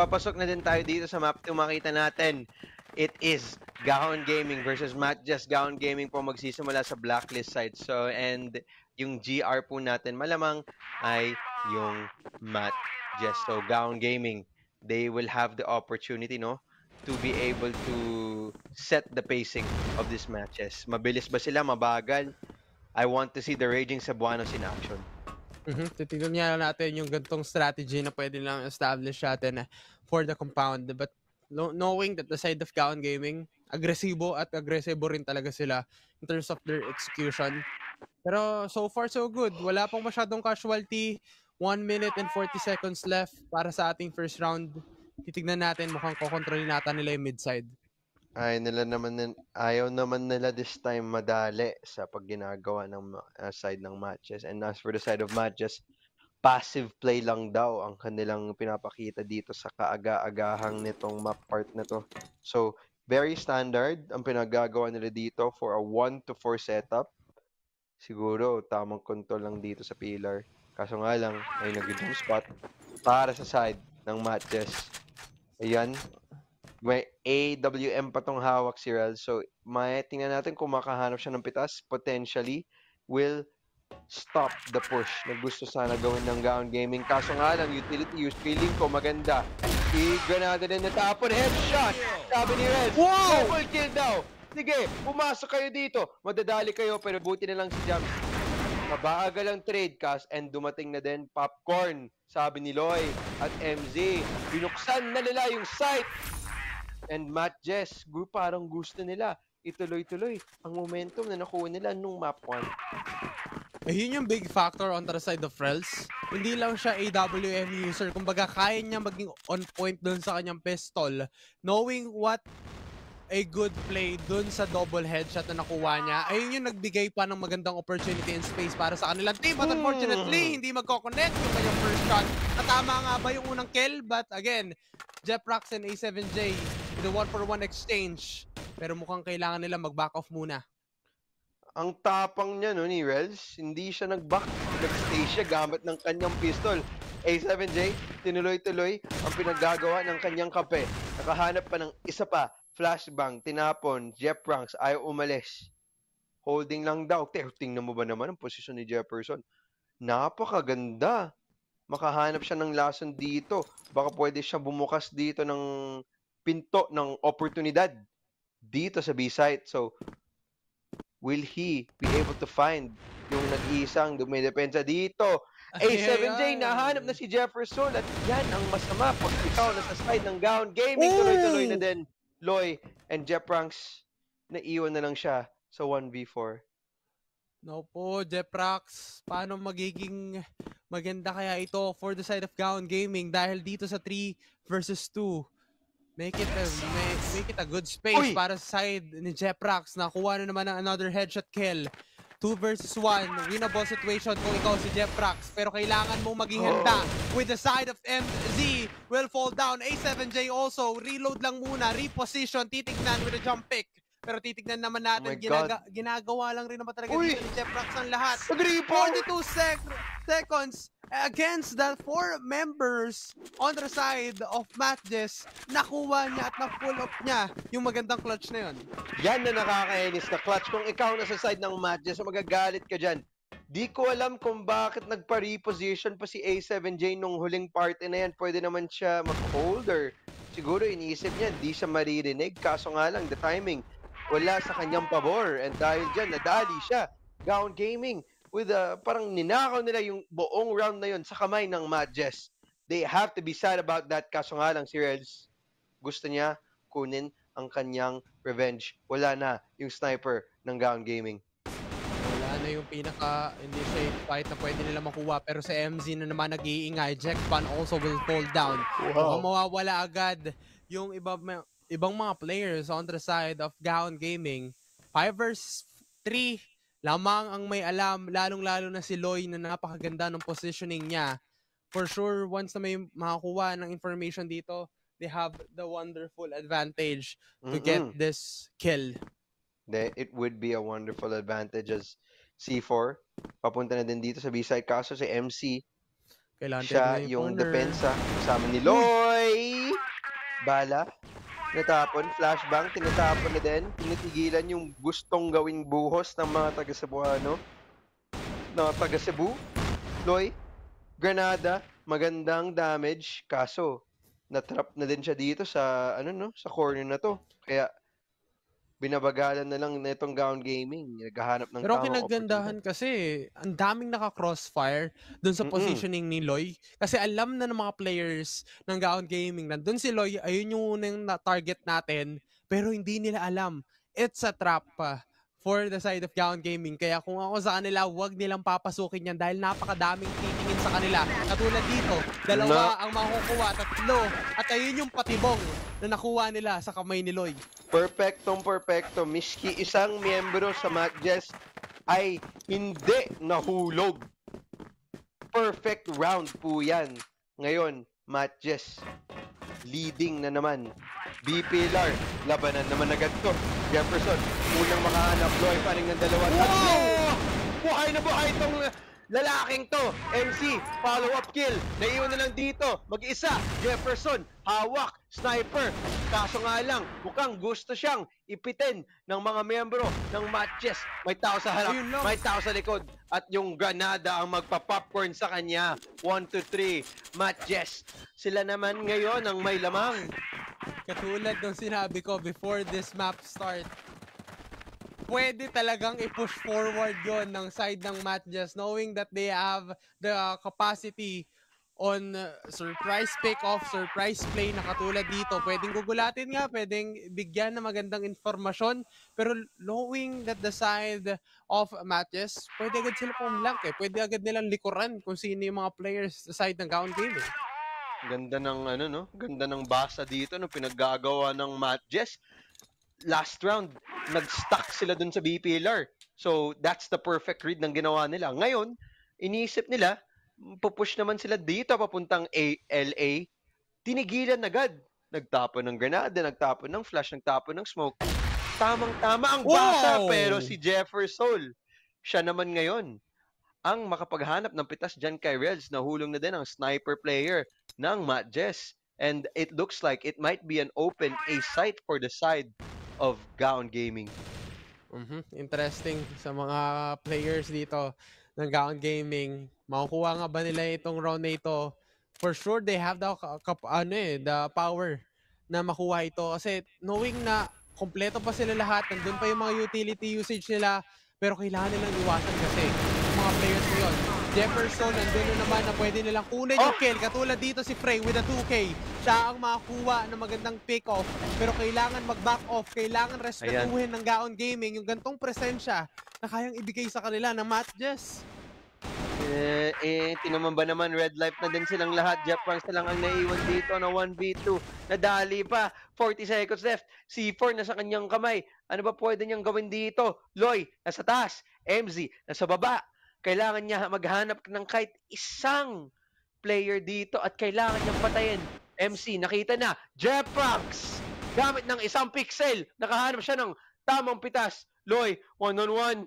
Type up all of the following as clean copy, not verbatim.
Papasok na din tayo dito sa map 2. Makita natin, it is Gahon Gaming versus Just Gahon Gaming po magsisimula sa blacklist side. So, and yung GR po natin, malamang ay yung Just. So, Gahon Gaming, they will have the opportunity, no, to be able to set the pacing of these matches. Mabilis ba sila? Mabagal? I want to see the Raging Cebuanos in action. Titignan niya natin yung gantong strategy na pwede lang establish natin for the compound. But knowing that the side of Gahon Gaming, agresibo rin talaga sila in terms of their execution. Pero so far so good. Wala pang masyadong casualty. 1 minute and 40 seconds left para sa ating first round. Titignan natin, mukhang kokontrolin nata nila yung mid-side. Ayaw naman nila this time madali sa pag ginagawa ng side ng matches. And as for the side of matches, passive play lang daw ang kanilang pinapakita dito sa kaaga-agahang nitong map part na to. So, very standard ang pinagagawa nila dito for a 1 to 4 setup. Siguro, tamang control lang dito sa pillar. Kaso nga lang, ay nag-jump spot para sa side ng matches. Ayan, may AWM pa tong hawak si Rel. So, tingnan natin kung makahanap siya ng pitas. Potentially, will stop the push na gusto sana gawin ng Gahon Gaming. Kaso nga lang, utility use, feeling ko maganda. Granada din natapon. Headshot! Sabi ni Rel, double kill daw! Sige, pumasok kayo dito. Madadali kayo, pero buti na lang si Jams. Mabagal ang trade cast and dumating na din popcorn, sabi ni Loy at MZ. Binuksan na nila yung site. And Jess, parang gusto nila ituloy-tuloy ang momentum na nakuha nila nung map 1. Yun yung big factor on the side of Rels. Hindi lang siya AWM user. Kumbaga, kaya niya maging on point dun sa kanyang pistol. Knowing what a good play dun sa double headshot na nakuha niya, ayun yung nagbigay pa ng magandang opportunity and space para sa kanilang team. But unfortunately, hindi magkoconnect yung kanyang first shot. Natama nga ba yung unang kill? But again, Jeprox and A7J, the 1-for-1 exchange. Pero mukhang kailangan nila mag-back off muna. Ang tapang niya no, ni Rels, hindi siya nag-back. Nag-stay siya gamit ng kanyang pistol. A7J, tinuloy-tuloy ang pinaggagawa ng kanyang kape. Nakahanap pa ng isa pa. Flashbang, tinapon, Jeprox, ayaw umalis. Holding lang daw. Tingnan mo ba naman ang posisyon ni Jefferson? Napakaganda. Makahanap siya ng lason dito. Baka pwede siya bumukas dito ng pinto ng oportunidad dito sa B-site. So, will he be able to find yung nag-iisang dumidepensa dito? A7J, nahanap na si Jefferson at yan ang masama pag ikaw nasa side ng Gahon Gaming. Tuloy-tuloy na din Loy and Jeprox. Naiwan na lang siya sa 1v4. No po, Jeprox, paano magiging maganda kaya ito for the side of Gahon Gaming dahil dito sa 3 versus 2? Make it a good space para sa side ni Jeprox. Nakuha na naman ng another headshot kill. 2 versus 1, winnable situation kung ikaw si Jeprox. Pero kailangan mong maging handa with the side of MZ will fall down. A7J also, reload lang muna, reposition, titignan with a jump pick. Pero titignan naman natin, ginagawa lang rin naman talaga dito ni Jeprox ang lahat. 42 seconds against the 4 members on the side of Just. Nakuha niya at na-pull up niya yung magandang clutch na yun. Yan na nakakainis na clutch. Kung ikaw nasa side ng Just, magagalit ka dyan. Di ko alam kung bakit nagpa-reposition pa si A7J nung huling party na yan. Pwede naman siya mag-hold or siguro iniisip niya, di siya maririnig. Kaso nga lang, the timing wala sa kanyang pabor. And dahil dyan, nadali siya. Gahon Gaming with parang ninakaw nila yung buong round na yun sa kamay ng Just. They have to be sad about that. Kaso nga lang si Reds, gusto niya kunin ang kanyang revenge. Wala na yung sniper ng Gahon Gaming. Wala na yung pinaka-initiate fight na pwede nila makuha. Pero sa MZ na naman nag-iingay, Jackpan also will fall down. Mukhang mawawala agad yung ibang mga players on the side of Gahon Gaming. 5 versus 3 lamang ang may alam, lalong-lalo na si Loy na napakaganda ng positioning niya. For sure, once na may makakuha ng information dito, they have the wonderful advantage to get this kill. It would be a wonderful advantage as C4. Papunta na din dito sa B-side. Kaso si MC, Kailangan Siya tignan yung corner. depensa kasama ni Loy. Bala. Tinatapon. Flashbang. Tinatapon na din. Tinitigilan yung gustong gawing buhos ng mga taga-Cebuano. Taga-Cebu. Loy. Granada. Magandang damage. Kaso, na-trap na din siya dito sa, sa corner na to. Kaya, binabagalan na lang na itong Gown Gaming. Naghahanap ng Pero tamang oportunidad. kinagandahan kasi, ang daming naka-crossfire dun sa positioning ni Loy. Kasi alam na ng mga players ng Gaon Gaming, nandun si Loy, ayun yung unang target natin, pero hindi nila alam. It's a trap for the side of Gaon Gaming. Kaya kung ako sa kanila, huwag nilang papasukin yan dahil napakadaming titingin sa kanila. Katulad dito, dalawa ang makukuha, tatlo. At ayun yung patibong na nakuha nila sa kamay ni Loy. Perfecto. Miski isang miyembro sa Matches ay hindi nahulog. Perfect round po yan. Ngayon, Matches leading na naman. B-Pillar, labanan naman agad to. Jefferson, unang makahanap. Loy, paring ng dalawa. Tatlo! Buhay na buhay itong lalaking to. MC, follow-up kill. Naiwan na lang dito. Mag-isa, Jefferson, hawak, sniper. Kaso nga lang, mukhang gusto siyang ipitin ng mga miyembro ng Matches. May tao sa harap, may tao sa likod. At yung Granada ang magpa-popcorn sa kanya. 1-3, Matches. Sila naman ngayon ang may lamang. Katulad ng sinabi ko before this map start, pwede talagang i-push forward yon ng side ng Matches knowing that they have the capacity on surprise pick-off, surprise play na katulad dito. Pwedeng gugulatin nga, pwedeng bigyan ng magandang informasyon, pero knowing that the side of Matches, pwede agad sila pumlank eh. Pwede agad nilang likuran kung sino yung mga players sa side ng Gaon Gaming. Ganda ng ganda ng basa dito no pinaggagawa ng Matches. Last round, nag-stuck sila dun sa B-Pillar. So, that's the perfect read ng ginawa nila. Ngayon, iniisip nila, pupush naman sila dito papuntang LA. Tinigilan agad. Nagtapon ng granada, nagtapon ng flash, nagtapon ng smoke. Tamang-tama ang basa, pero si Jefferson, siya naman ngayon ang makapaghanap ng pitas dyan kay Reds. Nahulong na din ang sniper player ng Matches. And it looks like it might be an open A site for the side of Gaon Gaming. Interesting sa mga players dito ng Gaon Gaming. Makukuha nga ba nila itong round na ito? For sure, they have the power na makuha ito. Kasi knowing na kompleto pa sila lahat, nandun pa yung mga utility usage nila, pero kailangan nilang iwasan kasi yung mga players ngayon. Jefferson, nandun na naman na pwede nilang kunin yung kill. Katulad dito si Frey with a 2K. Siya ang makakuha ng magandang pick-off. Pero kailangan mag-back off. Kailangan respetuhin ng Gaon Gaming yung gantong presensya na kayang ibigay sa kanila ng Matches. Tinaman ba naman, red life na din silang lahat. Jeff Franks na lang ang naiwan dito na 1v2. Nadali pa. 40 seconds left. C4 nasa kanyang kamay. Ano ba pwede niyang gawin dito? Loy, nasa taas. MZ, nasa baba. Kailangan niya maghanap ng kahit isang player dito at kailangan niyang patayin. MC, nakita na. Jeff Franks, gamit ng isang pixel. Nakahanap siya ng tamang pitas. Loy, 1-on-1.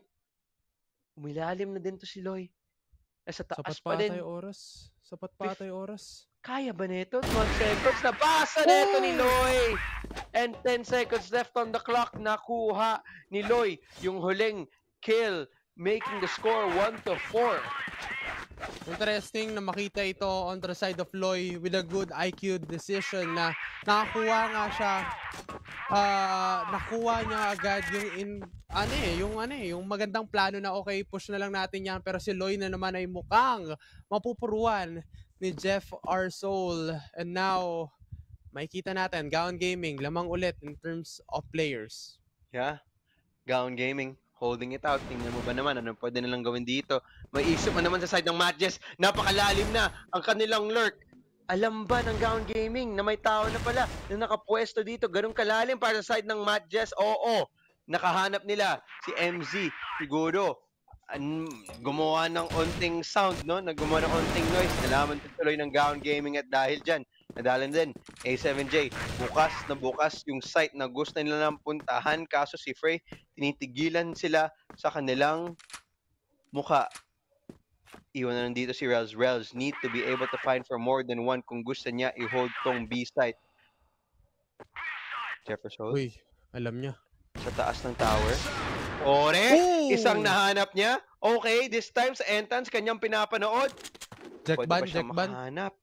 Umilalim na din to si Loy. Nasa taas pa din. Sapat pa tayo oras. Kaya ba nito? 12 seconds na basa nito ni Loy. And 10 seconds left on the clock. Nakuha ni Loy yung huling kill, making the score 1-4. Interesting na makita ito on the side of Loy with a good IQ decision na nakakuha nga siya. Nakuha niya agad yung magandang plano na okay, push na lang natin yan. Pero si Loy na naman ay mukhang mapupuruan ni Jeff R. Soul. And now, makikita natin, Gaon Gaming, lamang ulit in terms of players. Yeah, Gaon Gaming holding it out. Tingnan mo ba naman ano pwede nilang gawin dito? May isip mo naman sa side ng Matches. Napakalalim na ang kanilang lurk. Alam ba ng Gaon Gaming na may tao na pala na nakapwesto dito? Ganun kalalim para sa side ng Matches? Oo. Nakahanap nila si MZ. Siguro, gumawa ng onting sound, no? Gumawa ng onting noise. Nalaman tuloy ng Gaon Gaming at dahil dyan, nadalan din, A7J, bukas na bukas yung site na gusto nila nang puntahan. Kaso si Frey, tinitigilan sila sa kanilang mukha. Iwan na lang dito si Rels. Rels need to be able to find for more than one kung gusto niya i-hold tong B site. Jefferson Uy, alam niya. sa taas ng tower. Ore! Isang nahanap niya. Okay, this time sa entrance, kanyang pinapanood. Pwede ba siya makahanap?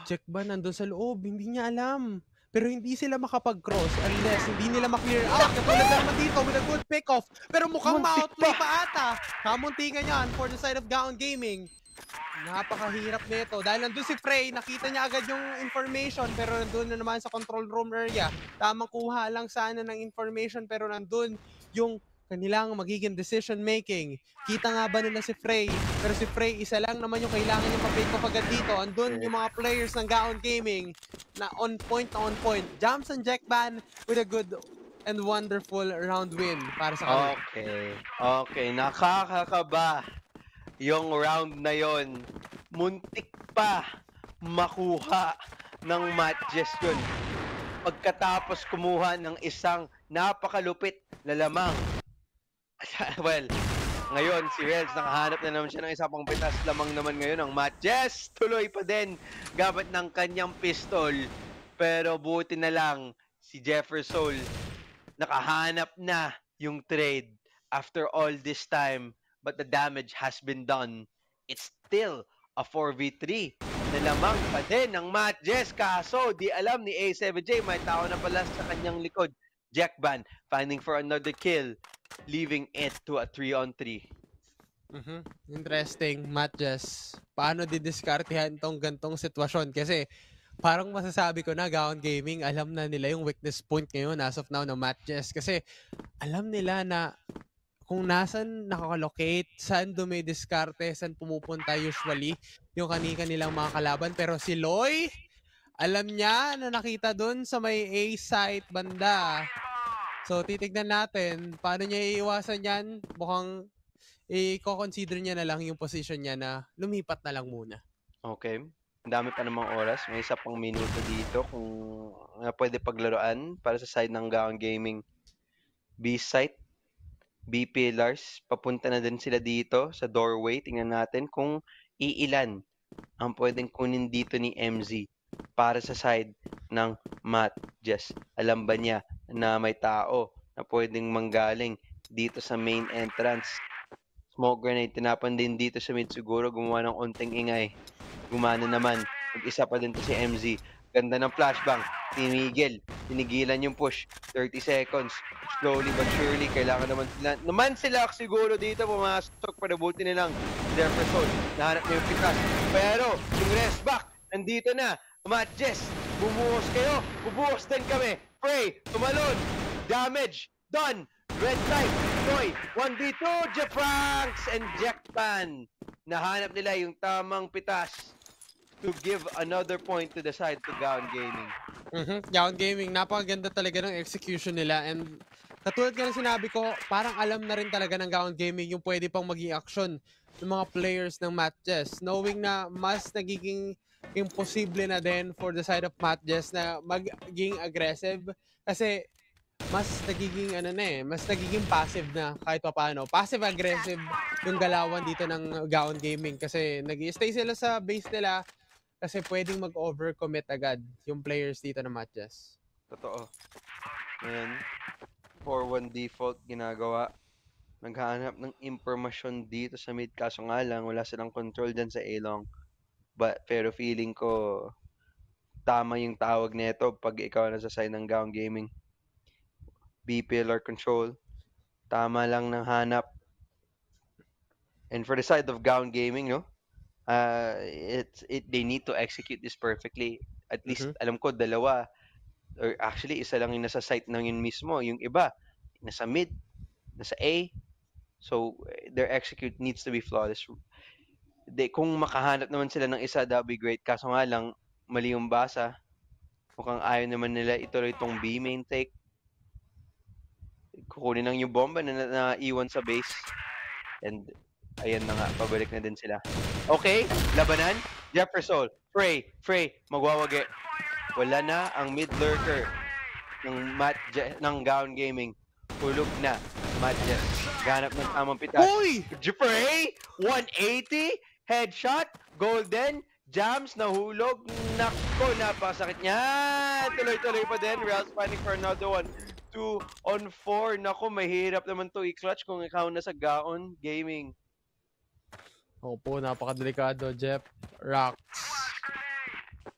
Jackban nandun sa loob. Hindi niya alam. Pero hindi sila makapag-cross unless hindi nila ma-clear out. Katulad na naman dito with a good pick-off. Pero mukhang ma-outplay pa ata. Kamuntikan yan for the side of Gaon Gaming. Napakahirap nito. Dahil nandun si Frey, nakita niya agad yung information pero nandun na naman sa control room area. Tamang kuha lang sana ng information pero nandun yung kanilang magiging decision making. Kita nga ba nila si Frey? Pero si Frey, isa lang naman yung kailangan yung pa-pick off agad dito. Andun yung mga players ng Gaon Gaming na on point na on point. Jumps and Jackban with a good and wonderful round win para sa kanila. Okay. Nakakakaba yung round na yon. Muntik pa makuha ng Matches yun. Pagkatapos kumuha ng isang napakalupit na lamang. Well, ngayon si Rels nakahanap na naman siya ng isa pang pitas lamang naman ngayon ang Matches. Tuloy pa din gamit ng kanyang pistol. Pero buti na lang si Jefferson nakahanap na yung trade after all this time. But the damage has been done. It's still a 4v3 na lamang pa din ng Matches. Kaso di alam ni A7J, may tao na pala sa kanyang likod. Jackban finding for another kill, leaving it to a 3-on-3. Interesting, Matches. Paano didiskartehan tong gantong sitwasyon? Kasi parang masasabi ko na Gaon Gaming, alam na nila yung weakness point ngayon as of now ng Matches. Kasi alam nila na kung nasan nakakalocate, saan dumidiskarte, saan pumupunta usually yung kanilang mga kalaban. Pero si Loy, alam niya na nakita dun sa may A site banda. So, titignan natin paano niya iiwasan yan. Mukhang i-consider niya na lang yung position niya na lumipat na lang muna. Okay. Ang dami pa namang oras. May isa pang minuto dito kung pwede paglaruan para sa side ng Gaon Gaming. B site, B pillars. Papunta na din sila dito sa doorway. Tingnan natin kung iilan ang pwedeng kunin dito ni MZ para sa side ng Matches. Alam ba niya na may tao na pwedeng manggaling dito sa main entrance? Smoke grenade, tinapan din dito sa mid siguro, gumawa ng onting ingay. Gumana naman. Mag-isa pa din to si MZ. Ganda ng flashbang. Tinigilan yung push. 30 seconds. Slowly but surely, kailangan naman sila siguro dito pumasok para buti nilang Jefferson. Nahanap niya yung pitas. Pero, yung rest back, nandito na. Matches, bumuhos kayo. Bubuhos din kami. Frey, tumalon. Damage, done. Red light, Toy, 1v2, Jefranks and Jackban. Nahanap nila yung tamang pitas to give another point to the side to Gaon Gaming. Gaon Gaming, napakaganda talaga ng execution nila and katulad nga ng sinabi ko, parang alam na rin talaga ng Gaon Gaming yung pwede pang maging action ng mga players ng Matches, knowing na mas nagiging imposible na din for the side of Matches na maging aggressive kasi mas nagiging mas nagiging passive na kahit paano. Passive aggressive yung galawan dito ng Gaon Gaming kasi nag-i-stay sila sa base nila kasi pwedeng mag-overcommit agad yung players dito ng Matches. Totoo. Ayan. 4-1 default ginagawa. Naghahanap ng impormasyon dito sa mid. Kaso nga lang, wala silang control dyan sa A-long. Pero feeling ko, tama yung tawag nito pag ikaw na sa side ng Gaon Gaming. B pillar control. Tama lang ng hanap. And for the side of Gaon Gaming, no? They need to execute this perfectly. At least, alam ko, dalawa. Or actually, isa lang yung nasa site ng yun mismo. Yung iba, nasa mid, nasa A. So, their execute needs to be flawless. Kung makahanap naman sila ng isa, that would be great. Kaso nga lang, mali yung basa. Mukhang ayaw naman nila ituloy itong B main take. Kukunin lang yung bomba na iwan sa base. And, ayan na nga, pabalik na din sila. Okay, labanan. Jefferson, Frey, magwawagi. Wala na ang mid lurker ng Gaon Gaming. Hulog na. Matches. Ganap ng tamang pitas. Uy! Jeffrey! 180! Headshot! Golden! Jams! Nahulog! Nako! Napakasakit niya! Tuloy-tuloy pa din. Reals finding for another one. 2 on 4. Nako, mahirap naman to i-clutch kung ikaw na sa Gaon Gaming. Opo, napakadelikado, Jeff. Rox.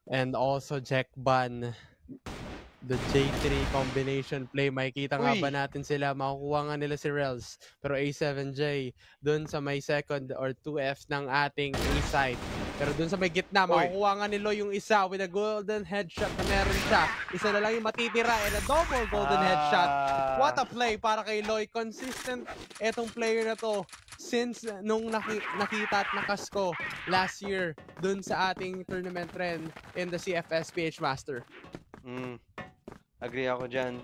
And also Jack Ban. The J3 combination play. Makikita nga ba natin sila? Makukuha nga nila si Rels. Pero A7J, dun sa may second or 2F ng ating A-site. Pero dun sa may gitna, makukuha nga ni Loy yung isa with a golden headshot na meron siya. Isa na lang yung matitira and a double golden headshot. What a play para kay Loy. Consistent etong player na to since nung nakita at nakasko last year dun sa ating tournament trend in the CFS PH Master. Agree ako dyan.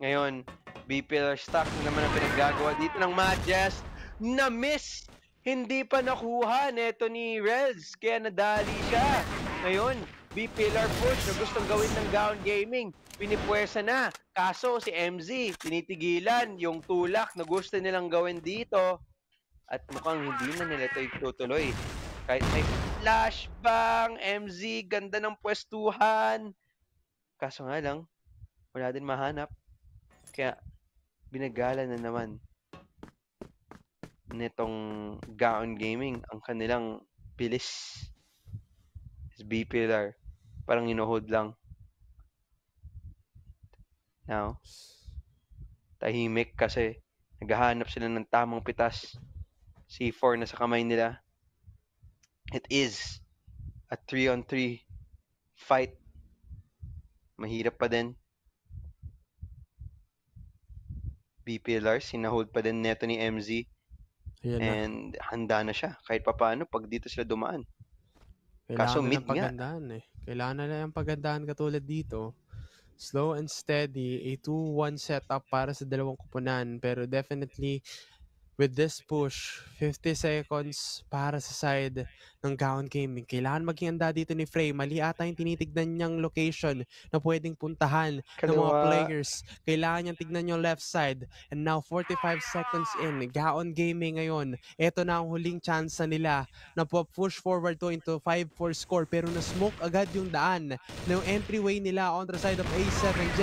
Ngayon, B-pillar stock naman ang pinaggagawa dito ng Matches. Na-miss! Hindi pa nakuha neto ni Rels. Kaya nadali siya. Ngayon, B-pillar push na gustong gawin ng Gaon Gaming. Pinipwersa na. Kaso si MZ, tinitigilan yung tulak na gusto nilang gawin dito. At mukhang hindi na nila ito itutuloy. Kahit may flashbang, MZ, ganda ng pwestuhan. Kaso nga lang, wala din mahanap. Kaya, binagala na naman nitong Gaon Gaming ang kanilang bilis. B-pillar. Parang inuhold lang. Now, tahimik kasi naghahanap sila ng tamang pitas. C4 na sa kamay nila. It is a 3-on-3 fight. Mahirap pa din. B-pillar, sinahold pa din neto ni MZ. Ayan and handa na siya. Kahit papaano, pag dito sila dumaan. Kaso Kailangan mid ng pagandahan eh. Kailangan na lang pagandahan katulad dito. Slow and steady, a 2-1 setup para sa dalawang kupunan. Pero definitely, with this push, 50 seconds para sa side ng Gaon Gaming. Kailangan maging handa dito ni Frey. Mali ata yung tinitignan niyang location na pwedeng puntahan ng mga players. Kailangan niyang tignan yung left side. And now, 45 seconds in. Gaon Gaming ngayon. Ito na ang huling chance nila na push forward to into 5-4 score. Pero na-smoke agad yung daan na yung entryway nila on the side of A7J.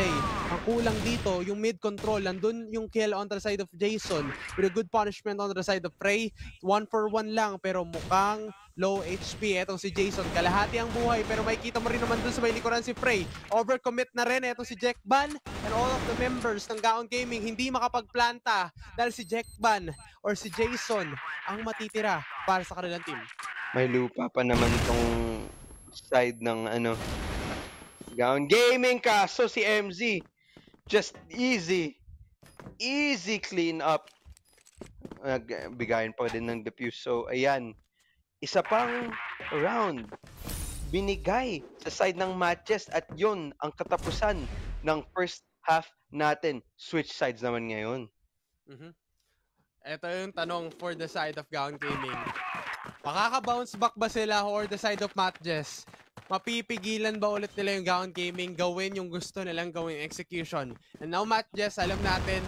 Ang kulang dito, yung mid-control. Nandun yung kill on the side of Jason with a good punishment on the side of Frey. 1-for-1 lang pero mukhang low HP. Etong si Jason, kalahati ang buhay pero makikita mo rin naman dun sa may likuran si Frey. Overcommit na rin etong si Jack Ban and all of the members ng Gaon Gaming hindi makapagplanta dahil si Jack Ban or si Jason ang matitira para sa kanilang team. May lupa pa naman tong side ng Gaon Gaming, kaso si MZ just easy clean up. Bigayin pa din ng defuse. So ayan, isa pang round binigay sa side ng Matches at yun ang katapusan ng first half natin. Switch sides naman ngayon. Ito yung tanong for the side of Gaon Gaming. Makaka-bounce back ba sila or the side of Matches? Mapipigilan ba ulit nila yung Gaon Gaming gawin yung gusto nilang gawing execution? And now Matches, alam natin,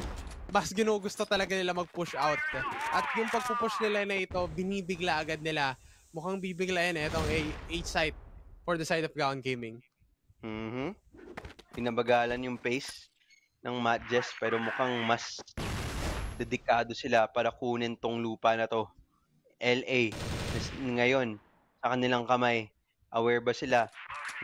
mas ginugusto talaga nila mag-push out. At yung pag-push nila na ito, binibigla agad nila. Mukhang bibiglayan itong H-site for the side of Gaon Gaming. Pinabagalan yung pace ng Matches pero mukhang mas dedikado sila para kunin tong lupa na to. LA, ngayon, sa kanilang kamay, aware ba sila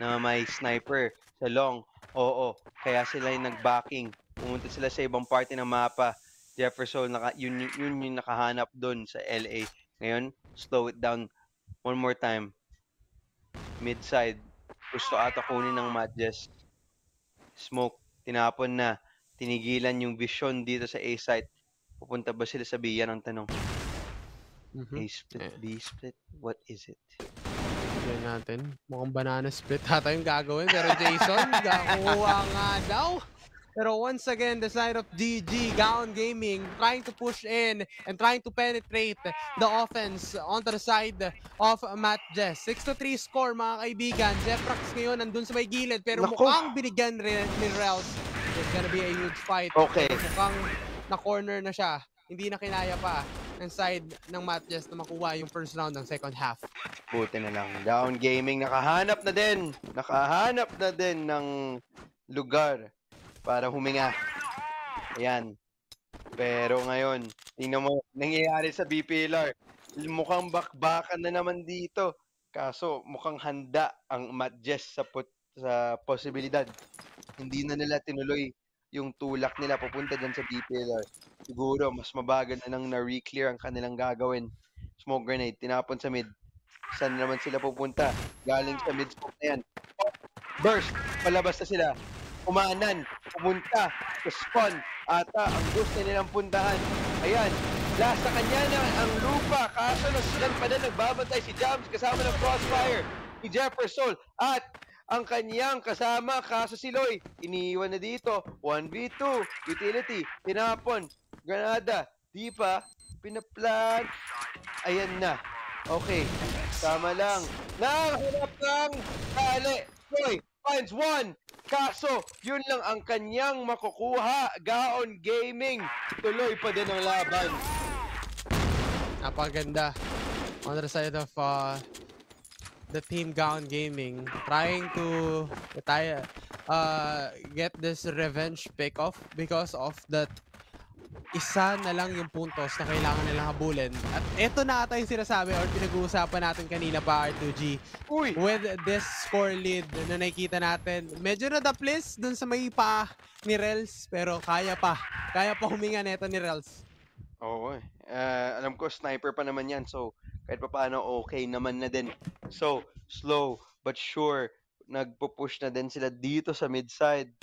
na may sniper sa long? Oo, kaya sila yung nag-backing. Pumunta sila sa ibang parte ng mapa. Jefferson, yun yung nakahanap doon sa LA. Ngayon, slow it down one more time. Mid-side. Gusto ata kunin ng Matches. Smoke. Tinapon na. Tinigilan yung vision dito sa A-site. Pupunta ba sila sa B? Yan ang tanong. A-split, B-split. What is it? Yan natin. Mukhang banana split ata yung gagawin. Pero Jason, gakuha nga daw. Pero once again, the side of GG, Gaon Gaming, trying to push in and trying to penetrate the offense onto the side of Matches. 6-3 score, mga kaibigan. Jeffrax ngayon nandun sa may gilid, pero mukhang binigyan rin ni Rels. There's gonna be a huge fight. Okay. Mukhang na corner na siya. Hindi na kinaya pa ng side ng Matches na makuha yung first round ng second half. Buti na lang. Down Gaming, nakahanap na din ng lugar para huminga. Ayan. Pero ngayon, tingnan mo, nangyayari sa BPLR. Mukhang bakbakan na naman dito. Kaso, mukhang handa ang Matches sa posibilidad. Hindi na nila tinuloy yung tulak nila papunta dyan sa BPLR. Siguro, mas mabagal na nang na-reclear ang kanilang gagawin. Smoke grenade, tinapon sa mid. Saan naman sila pupunta? Galing sa mid smoke na yan. Burst, palabas na sila. Umanan, pumunta sa spawn. Ata, ang gusto nilang puntahan. Ayan, nasa kanya na ang lupa. Kaso nasilan pa din, nagbabantay si Jams kasama ng Crossfire ni Jefferson. At ang kanyang kasama, kaso si Loy, iniiwan na dito. 1v2, utility, tinapon, granada, di pa, pinaplan. Ayan na. Okay, tama lang. Nahanap ng kali. Loy finds one. Kaso, yun lang ang kanyang makukuha. Gaon Gaming. Tuloy pa din ang laban. Napaganda. On the side of the team Gaon Gaming, trying to get this revenge pick off because of that isa na lang yung puntos na kailangan nilang habulin. At ito na ata yung sinasabi or pinag-uusapan natin kanina pa, R2G. Uy! With this score lead na nakikita natin, medyo nadaplis dun sa may pa ni Rels, pero kaya pa huminga neto ni Rels. Oo eh. Alam ko, sniper pa naman yan. So, kahit pa paano, okay naman na din. So, slow but sure, nagpo-push na din sila dito sa mid-side.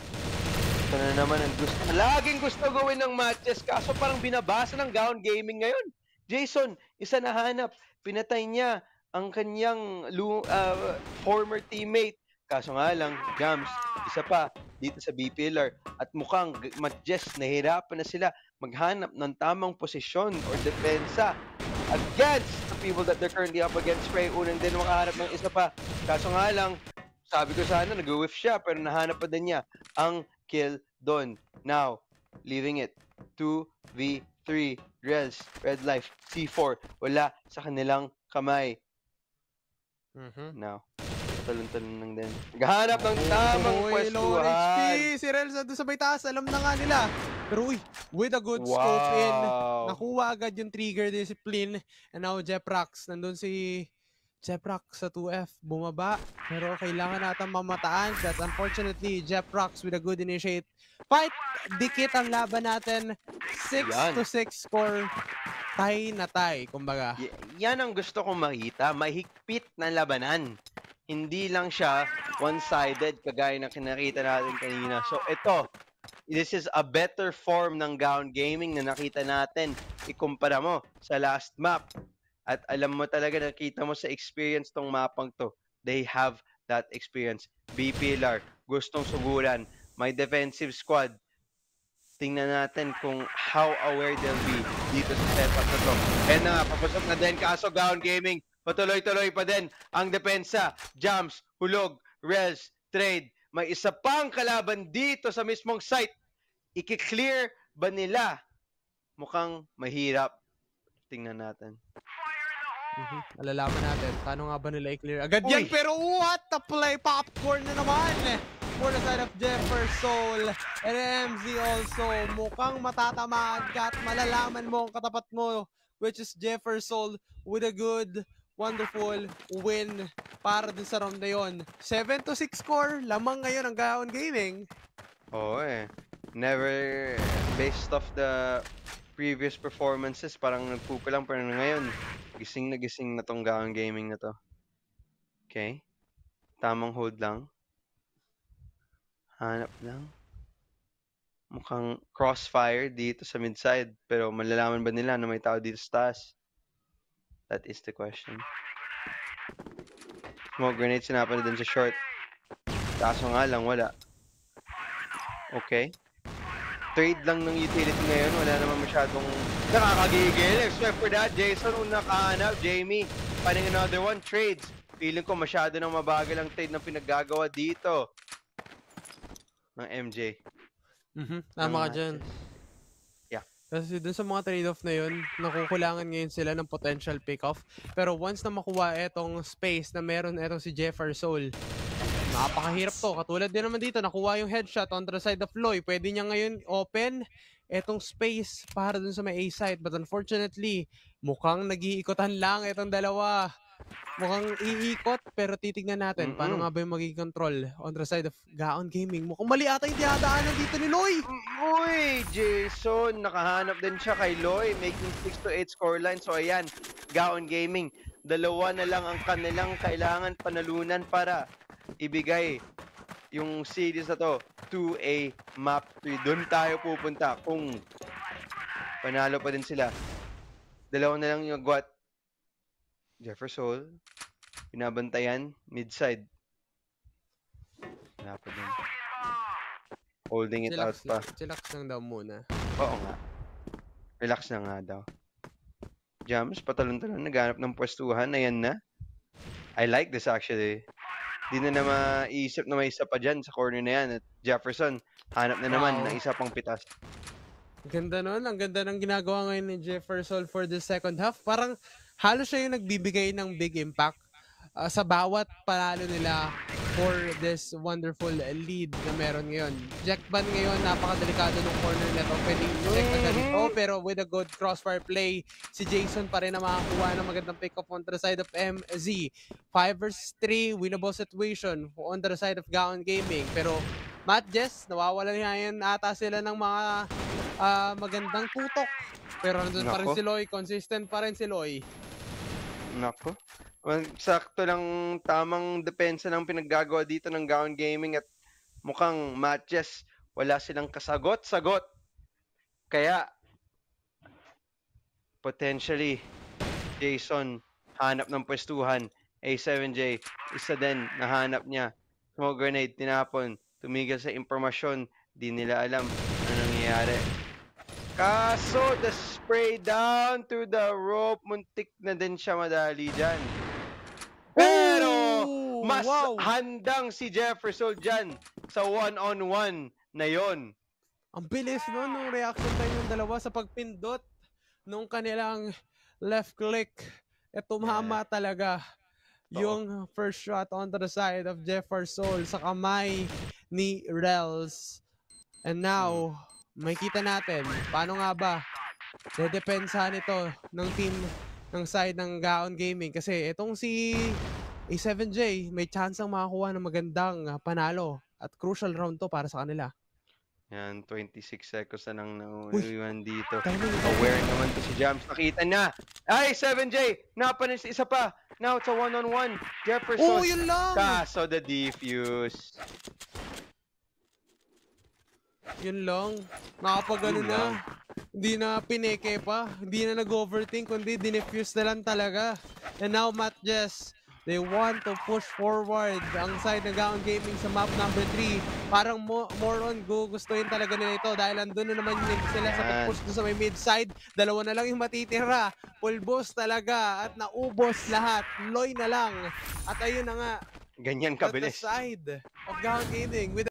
Ito na naman ang laging gusto gawin ng Matches, kaso parang binabasa ng Gaon Gaming ngayon. Jason, isa na hanap. Pinatay niya ang kanyang former teammate. Kaso nga lang, Jams, isa pa dito sa BPLR. At mukhang Matches, nahirapan na sila maghanap ng tamang posisyon or depensa against the people that they're currently up against. Spray, unang din makahanap ng isa pa. Kaso nga lang, sabi ko sana, nag-whiff siya, pero nahanap pa din niya ang kill doon. Now, leaving it 2v3. Rels, Red Life, C4, wala sa kanilang kamay. Now, talon-talon lang din. Naghahanap ng tamang pwestuhan. HP! Si Rels doon sa may taas, alam na nga nila. Pero with a good scope in, nakuha agad yung trigger discipline. And now, Jeprax, nandun si Jeprax sa 2F, bumaba. Pero kailangan natin mamataan. That unfortunately, Jeprax with a good initiate fight. Dikit ang laban natin. 6-6 score. Tie na tie, kumbaga. Yan ang gusto kong makita. Mahigpit na labanan. Hindi lang siya one-sided kagaya ng kinakita natin kanina. So ito, this is a better form ng Gaon Gaming na nakita natin. Ikumpara mo sa last map. At alam mo talaga, nakita mo sa experience tong mapang to. They have that experience. BPLR, gustong suguran. May defensive squad. Tingnan natin kung how aware they'll be dito sa setup na to. And nga, papasok na din. Kaso Gaon Gaming, patuloy-tuloy pa din ang depensa. Jams, hulog, Rels, trade. May isa pang kalaban dito sa mismong site. I-clear ba nila? Mukhang mahirap. Tingnan natin. Alalaman natin. Paano nga ba nila i-clear agad yan? Pero what the play? Popcorn na naman! For the side of Jefferson. And MZ also. Mukhang matatamaan ka at malalaman mo ang katapat mo, which is Jefferson with a good, wonderful win para din sa round na yun. 7-6 score. Lamang ngayon ang Gaon Gaming. Oo eh. Never, based off the previous performances, parang nagpupulang pero ngayon, gising na tong Gaon Gaming na to. Okay. Tamang hold lang. Hanap lang. Mukhang crossfire dito sa mid-side. Pero malalaman ba nila na may tao dito sa taas? That is the question. Smoke grenade sinapa na din sa short. Kaso nga lang, wala. Okay. Trade lang ng utility ngayon. Wala naman masyadong nakakagigil. Except for that, Jason kung nakahanap. Jamie, finding another one. Trades. Feeling ko masyado nang mabagal ang trade na pinaggagawa dito ng MJ. Tama ka dyan. Yeah. Kasi dun sa mga trade-off na yun, nakukulangan ngayon sila ng potential pick-off. Pero once na makuha etong space na meron etong si Jefferson, napakahirap to. Katulad din naman dito, nakuha yung headshot on the side of Loy. Pwede niya ngayon open etong space para dun sa may A site. But unfortunately, mukhang nag-iikotan lang etong dalawa. Mukhang iikot, pero titignan natin paano nga ba yung magiging control on the side of Gaon Gaming. Mukhang mali ata yung dinadaanan dito ni Loy. Uy, Jason, nakahanap din siya kay Loy, making 6-8 scoreline. So ayan, Gaon Gaming, dalawa na lang ang kanilang kailangan panalunan para ibigay yung series na to to a map 3. Doon tayo pupunta kung panalo pa din sila. Dalawa na lang yung agwat. Jefferson, binabantayan, mid-side. Wala pa din. Holding it out pa. Chillax lang daw muna. Oo nga. Relax na nga daw. Jams, patalon-talon, naghanap ng pwestuhan. Ayan na. I like this actually. Di na maisip na may isa pa dyan sa corner na yan. At Jefferson, hanap na naman ng isa pang pitas. Ganda nun. Ang ganda ng ginagawa ngayon ni Jefferson for the second half. Parang halos siya yung nagbibigay ng big impact sa bawat panalo nila for this wonderful lead na meron ngayon. Jackban ngayon, napakadelikado ng corner neto. Pwedeng check agad ito, pero with a good crossfire play, si Jason pa rin na makakuha ng magandang pick-up on the side of MZ. 5 versus 3, winnable situation on the side of Gaon Gaming. Pero Matt Jess, nawawala ngayon ata sila ng mga magandang tutok. Pero nandun pa rin si Loy, consistent pa rin si Loy. Nako. Sakto lang, tamang depensa ng pinaggagawa dito ng Gaon Gaming at mukhang matches, wala silang kasagot-sagot. Kaya, potentially, Jason, hanap ng pwestuhan. A7J, isa din, nahanap niya. Smoke grenade, tinapon, tumigil sa impormasyon, di nila alam ano nangyayari. Kaso, the spray down to the rope, muntik na din siya madali dyan. Pero, mas handang si Jefferson dyan sa one-on-one na yon. Ang bilis nun, nung reaction time ng dalawa sa pagpindot nung kanilang left click. Tumama talaga yung first shot on the side of Jefferson sa kamay ni Rels. And now, makikita natin, paano nga ba dedepensahan ito ng team ng side ng Gaon Gaming. Kasi itong si A7J, may chance ang makakuha ng magandang panalo. At crucial round to para sa kanila. Yan, 26 seconds na lang nauwiwan dito. Timing. Aware naman to si Jams. Nakita na. Ay, 7J! Napanis isa pa. Now it's a one-on-one. Jefferson. Yun lang! Kaso the defuse. Yun lang. Nakapag-ano na. Hindi na pineke pa. Hindi na nag-overthink, kundi dinefuse na lang talaga. And now, Matt Jess, they want to push forward ang side ng Gaon Gaming sa map number 3. Parang more on gugustuhin talaga nila ito dahil andun na naman sila sa pag-push doon sa may mid-side. Dalawa na lang yung matitira. Pulbos talaga at naubos lahat. Loy na lang. At ayun na nga. Ganyan kabilis. At the side of Gaon Gaming with